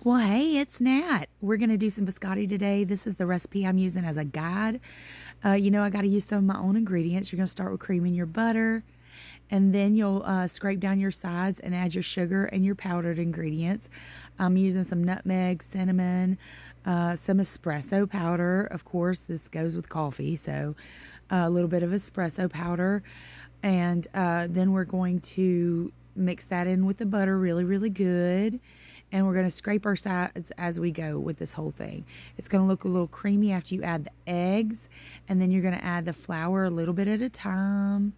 Well, hey, it's Nat. We're going to do some biscotti today. This is the recipe I'm using as a guide. I got to use some of my own ingredients. You're going to start with creaming your butter, and then you'll scrape down your sides and add your sugar and your powdered ingredients. I'm using some nutmeg, cinnamon, some espresso powder. Of course, this goes with coffee, so a little bit of espresso powder. And then we're going to mix that in with the butter really, really good. And we're going to scrape our sides as we go with this whole thing. It's going to look a little creamy after you add the eggs. And then you're going to add the flour a little bit at a time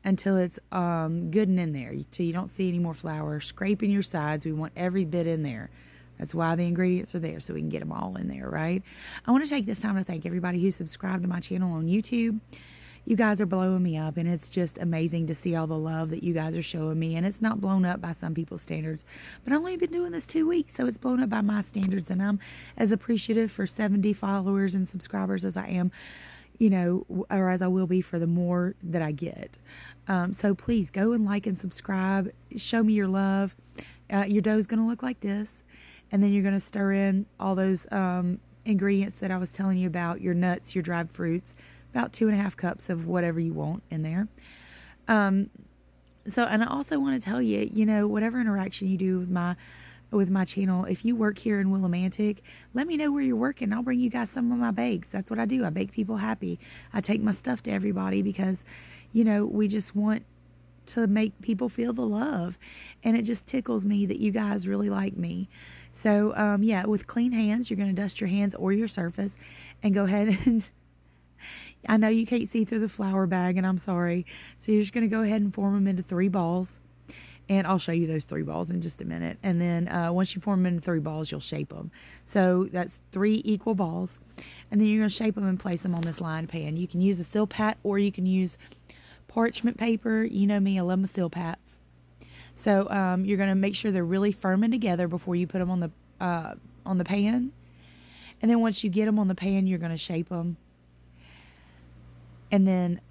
until it's good and in there. Till you don't see any more flour. Scraping your sides. We want every bit in there. That's why the ingredients are there, so we can get them all in there, right? I want to take this time to thank everybody who subscribed to my channel on YouTube. You guys are blowing me up, and it's just amazing to see all the love that you guys are showing me. And it's not blown up by some people's standards, but I've only been doing this 2 weeks, so it's blown up by my standards. And I'm as appreciative for 70 followers and subscribers as I am, or as I will be for the more that I get. So please go and like and subscribe. Show me your love. Your dough is going to look like this, and then you're going to stir in all those ingredients that I was telling you about, your nuts, your dried fruits, about 2.5 cups of whatever you want in there. And I also want to tell you, whatever interaction you do with my channel, if you work here in Willimantic, let me know where you're working. I'll bring you guys some of my bakes. That's what I do. I bake people happy. I take my stuff to everybody because, we just want to make people feel the love, and it just tickles me that you guys really like me. So, with clean hands, you're going to dust your hands or your surface and go ahead and I know you can't see through the flour bag, and I'm sorry. So you're just going to go ahead and form them into 3 balls. And I'll show you those 3 balls in just a minute. And then once you form them into 3 balls, you'll shape them. So that's 3 equal balls. And then you're going to shape them and place them on this lined pan. You can use a Silpat, or you can use parchment paper. You know me, I love my Silpats. So you're going to make sure they're really firm and together before you put them on the pan. And then once you get them on the pan, you're going to shape them. And then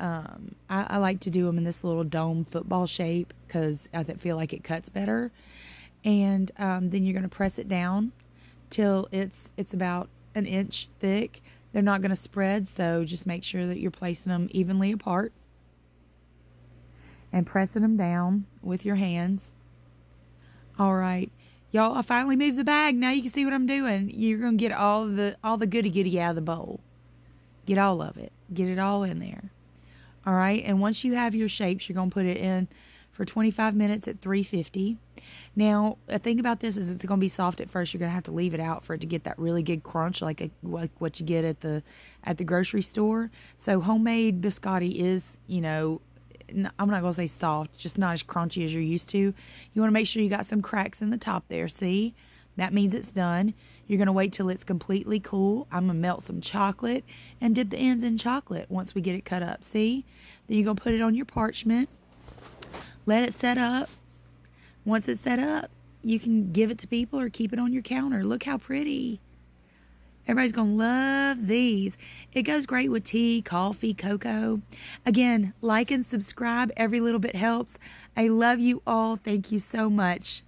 I like to do them in this little dome football shape because I feel like it cuts better. And then you're going to press it down till it's about 1 inch thick. They're not going to spread, so just make sure that you're placing them evenly apart and pressing them down with your hands. All right, y'all, I finally moved the bag. Now you can see what I'm doing. You're going to get all the goody-goody out of the bowl. Get all of it. Get it all in there. All right. And once you have your shapes, you're going to put it in for 25 minutes at 350. Now, the thing about this is it's going to be soft at first. You're going to have to leave it out for it to get that really good crunch like what you get at the grocery store. So homemade biscotti is, I'm not going to say soft, just not as crunchy as you're used to. You want to make sure you got some cracks in the top there. See? That means it's done. You're going to wait till it's completely cool. I'm going to melt some chocolate and dip the ends in chocolate once we get it cut up. See? Then you're going to put it on your parchment. Let it set up. Once it's set up, you can give it to people or keep it on your counter. Look how pretty. Everybody's going to love these. It goes great with tea, coffee, cocoa. Again, like and subscribe. Every little bit helps. I love you all. Thank you so much.